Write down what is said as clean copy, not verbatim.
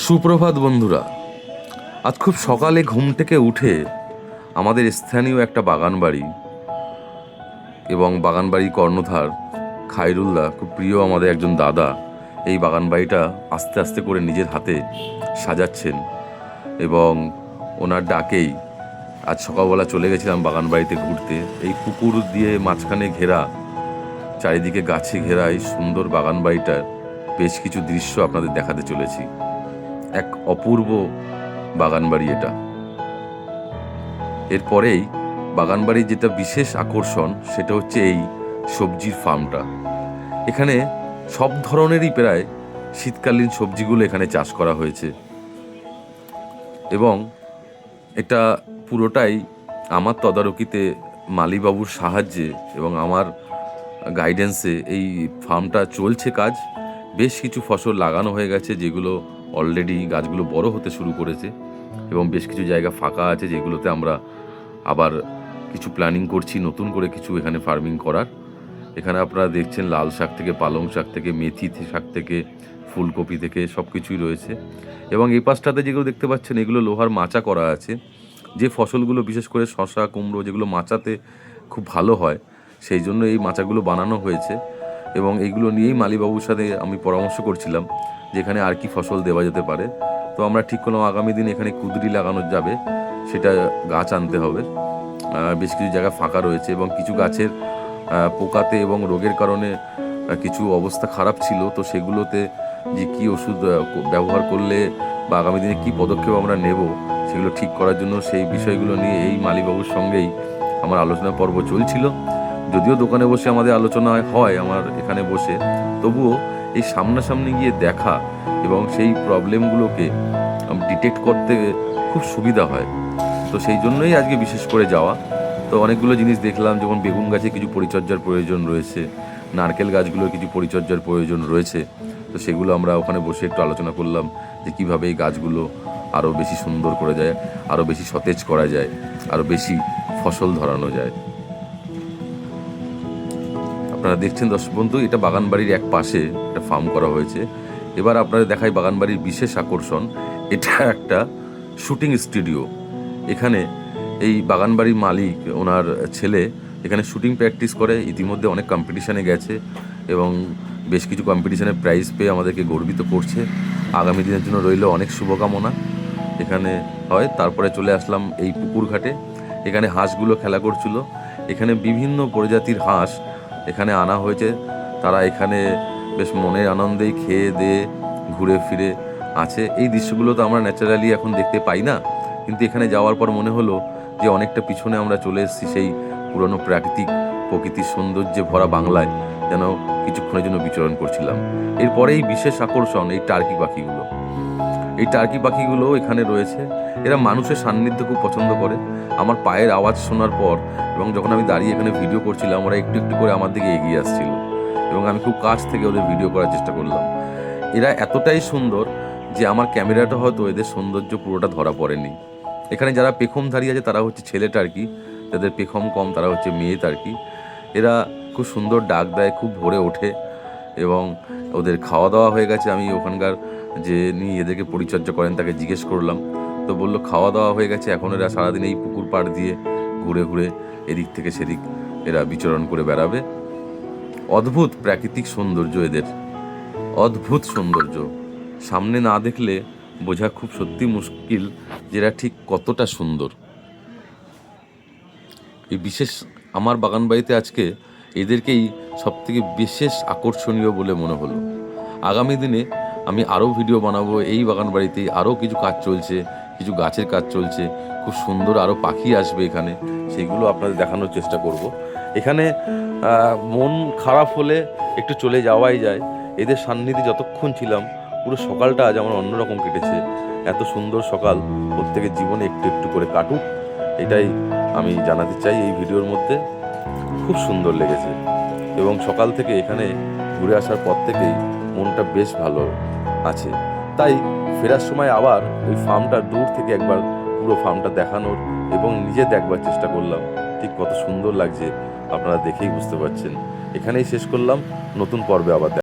সুপ্রভাত বন্ধুরা। আজ খুব সকালে ঘুম থেকে উঠে আমাদের স্থানীয় একটা বাগান বাড়ি এবং বাগানবাড়ি কর্ণধার খায়রুল্লাহ, খুব প্রিয় আমাদের একজন দাদা, এই বাগান বাড়িটা আস্তে আস্তে করে নিজের হাতে সাজাচ্ছেন এবং ওনার ডাকেই আজ সকালবেলা চলে গেছিলাম বাগান বাড়িতে ঘুরতে। এই পুকুর দিয়ে মাঝখানে ঘেরা, চারিদিকে গাছে ঘেরা এই সুন্দর বাগান বাড়িটার বেশ কিছু দৃশ্য আপনাদের দেখাতে চলেছি। এক অপূর্ব বাগানবাড়ি এটা। এরপরেই বাগানবাড়ির যেটা বিশেষ আকর্ষণ সেটা হচ্ছে এই সবজির ফার্মটা। এখানে সব ধরনেরই প্রায় শীতকালীন সবজিগুলো এখানে চাষ করা হয়েছে এবং এটা পুরোটাই আমার তদারকিতে মালিবাবুর সাহায্যে এবং আমার গাইডেন্সে এই ফার্মটা চলছে কাজ। বেশ কিছু ফসল লাগানো হয়ে গেছে, যেগুলো অলরেডি গাছগুলো বড় হতে শুরু করেছে এবং বেশ কিছু জায়গা ফাঁকা আছে যেগুলোতে আমরা আবার কিছু প্ল্যানিং করছি নতুন করে কিছু এখানে ফার্মিং করার। এখানে আপনারা দেখছেন লাল শাক থেকে পালং শাক থেকে মেথি শাক থেকে ফুলকপি থেকে সব কিছুই রয়েছে এবং এই পাশটাতে যেগুলো দেখতে পাচ্ছেন এগুলো লোহার মাচা করা আছে। যে ফসলগুলো বিশেষ করে শসা কুমড়ো যেগুলো মাচাতে খুব ভালো হয়, সেই জন্য এই মাচাগুলো বানানো হয়েছে এবং এইগুলো নিয়েই মালিবাবুর সাথে আমি পরামর্শ করছিলাম যে এখানে আর কি ফসল দেওয়া যেতে পারে। তো আমরা ঠিক করলাম আগামী দিন এখানে কুঁদরি লাগানো যাবে, সেটা গাছ আনতে হবে। বেশ কিছু জায়গা ফাঁকা রয়েছে এবং কিছু গাছের পোকাতে এবং রোগের কারণে কিছু অবস্থা খারাপ ছিল, তো সেগুলোতে যে কী ওষুধ ব্যবহার করলে বা আগামী দিনে কী পদক্ষেপ আমরা নেব সেগুলো ঠিক করার জন্য সেই বিষয়গুলো নিয়ে এই মালিবাবুর সঙ্গেই আমার আলোচনা পর্ব চলছিল। যদিও দোকানে বসে আমাদের আলোচনা হয় আমার এখানে বসে, তবুও এই সামনাসামনি গিয়ে দেখা এবং সেই প্রবলেমগুলোকে ডিটেক্ট করতে খুব সুবিধা হয়। তো সেই জন্যই আজকে বিশেষ করে যাওয়া। তো অনেকগুলো জিনিস দেখলাম, যেমন বেগুন গাছে কিছু পরিচর্যার প্রয়োজন রয়েছে, নারকেল গাছগুলোর কিছু পরিচর্যার প্রয়োজন রয়েছে। তো সেগুলো আমরা ওখানে বসে একটু আলোচনা করলাম যে কীভাবে এই গাছগুলো আরও বেশি সুন্দর করে যায়, আরও বেশি সতেজ করা যায়, আরও বেশি ফসল ধরানো যায়। আপনারা দেখছেন দর্শক বন্ধু, এটা বাগানবাড়ির এক পাশে একটা ফার্ম করা হয়েছে। এবার আপনাদের দেখাই বাগানবাড়ির বিশেষ আকর্ষণ। এটা একটা শুটিং স্টুডিও। এখানে এই বাগানবাড়ির মালিক, ওনার ছেলে এখানে শুটিং প্র্যাকটিস করে, ইতিমধ্যে অনেক কম্পিটিশানে গেছে এবং বেশ কিছু কম্পিটিশানে প্রাইজ পেয়ে আমাদেরকে গর্বিত করছে। আগামী দিনের জন্য রইল অনেক শুভকামনা। এখানে হয় তারপরে চলে আসলাম এই পুকুর ঘাটে। এখানে হাঁসগুলো খেলা করছিল। এখানে বিভিন্ন প্রজাতির হাঁস এখানে আনা হয়েছে। তারা এখানে বেশ মনের আনন্দেই খেয়ে দিয়ে ঘুরে ফিরে আছে। এই দৃশ্যগুলো তো আমরা ন্যাচারালি এখন দেখতে পাই না, কিন্তু এখানে যাওয়ার পর মনে হলো যে অনেকটা পিছনে আমরা চলে এসেছি সেই পুরনো প্রকৃতির সৌন্দর্যে ভরা বাংলায়, যেন কিছুক্ষণের জন্য বিচরণ করছিলাম। এরপরেই বিশেষ আকর্ষণ এই টার্কি পাখিগুলো। এই টার্কি পাখিগুলো এখানে রয়েছে। এরা মানুষের সান্নিধ্য খুব পছন্দ করে। আমার পায়ের আওয়াজ শোনার পর এবং যখন আমি দাঁড়িয়ে এখানে ভিডিও করছিলাম, ওরা একটু একটু করে আমার দিকে এগিয়ে আসছিল এবং আমি খুব কাছ থেকে ওদের ভিডিও করার চেষ্টা করলাম। এরা এতটাই সুন্দর যে আমার ক্যামেরাটা হয়তো এদের সৌন্দর্য পুরোটা ধরা পড়েনি। এখানে যারা পেখমধারী আছে তারা হচ্ছে ছেলে টার্কি, যাদের পেখম কম তারা হচ্ছে মেয়ে টার্কি। এরা খুব সুন্দর ডাক দেয়, খুব ভোরে ওঠে এবং ওদের খাওয়া দাওয়া হয়ে গেছে। আমি ওখানকার যে নিয়ে এদেরকে পরিচর্যা করেন তাকে জিজ্ঞেস করলাম, তো বললো খাওয়া দাওয়া হয়ে গেছে, এখন এরা সারাদিন এই পুকুর পাড় দিয়ে ঘুরে ঘুরে এদিক থেকে সেদিক এরা বিচরণ করে বেড়াবে। অদ্ভুত প্রাকৃতিক সৌন্দর্য এদের, অদ্ভুত সৌন্দর্য। সামনে না দেখলে বোঝা খুব সত্যি মুশকিল যে এরা ঠিক কতটা সুন্দর। এই বিশেষ আমার বাগানবাড়িতে আজকে এদেরকেই সবথেকে বিশেষ আকর্ষণীয় বলে মনে হলো। আগামী দিনে আমি আরও ভিডিও বানাবো। এই বাগানবাড়িতেই আরও কিছু কাজ চলছে, কিছু গাছের কাজ চলছে, খুব সুন্দর আরও পাখি আসবে এখানে, সেইগুলো আপনাদের দেখানোর চেষ্টা করব। এখানে মন খারাপ হলে একটু চলে যাওয়াই যায়। এদের সান্নিধ্যে যতক্ষণ ছিলাম পুরো সকালটা আজ আমার অন্যরকম কেটেছে। এত সুন্দর সকাল প্রত্যেকের জীবনে একটু একটু করে কাটুক, এটাই আমি জানাতে চাই এই ভিডিওর মধ্যে। খুব সুন্দর লেগেছে এবং সকাল থেকে এখানে ঘুরে আসার পর থেকেই মনটা বেশ ভালো আছে। তাই ফেরার সময় আবার ওই ফার্মটা দূর থেকে একবার পুরো ফার্মটা দেখানোর এবং নিজে দেখবার চেষ্টা করলাম ঠিক কত সুন্দর লাগছে। আপনারা দেখেই বুঝতে পারছেন। এখানেই শেষ করলাম, নতুন পর্বে আবার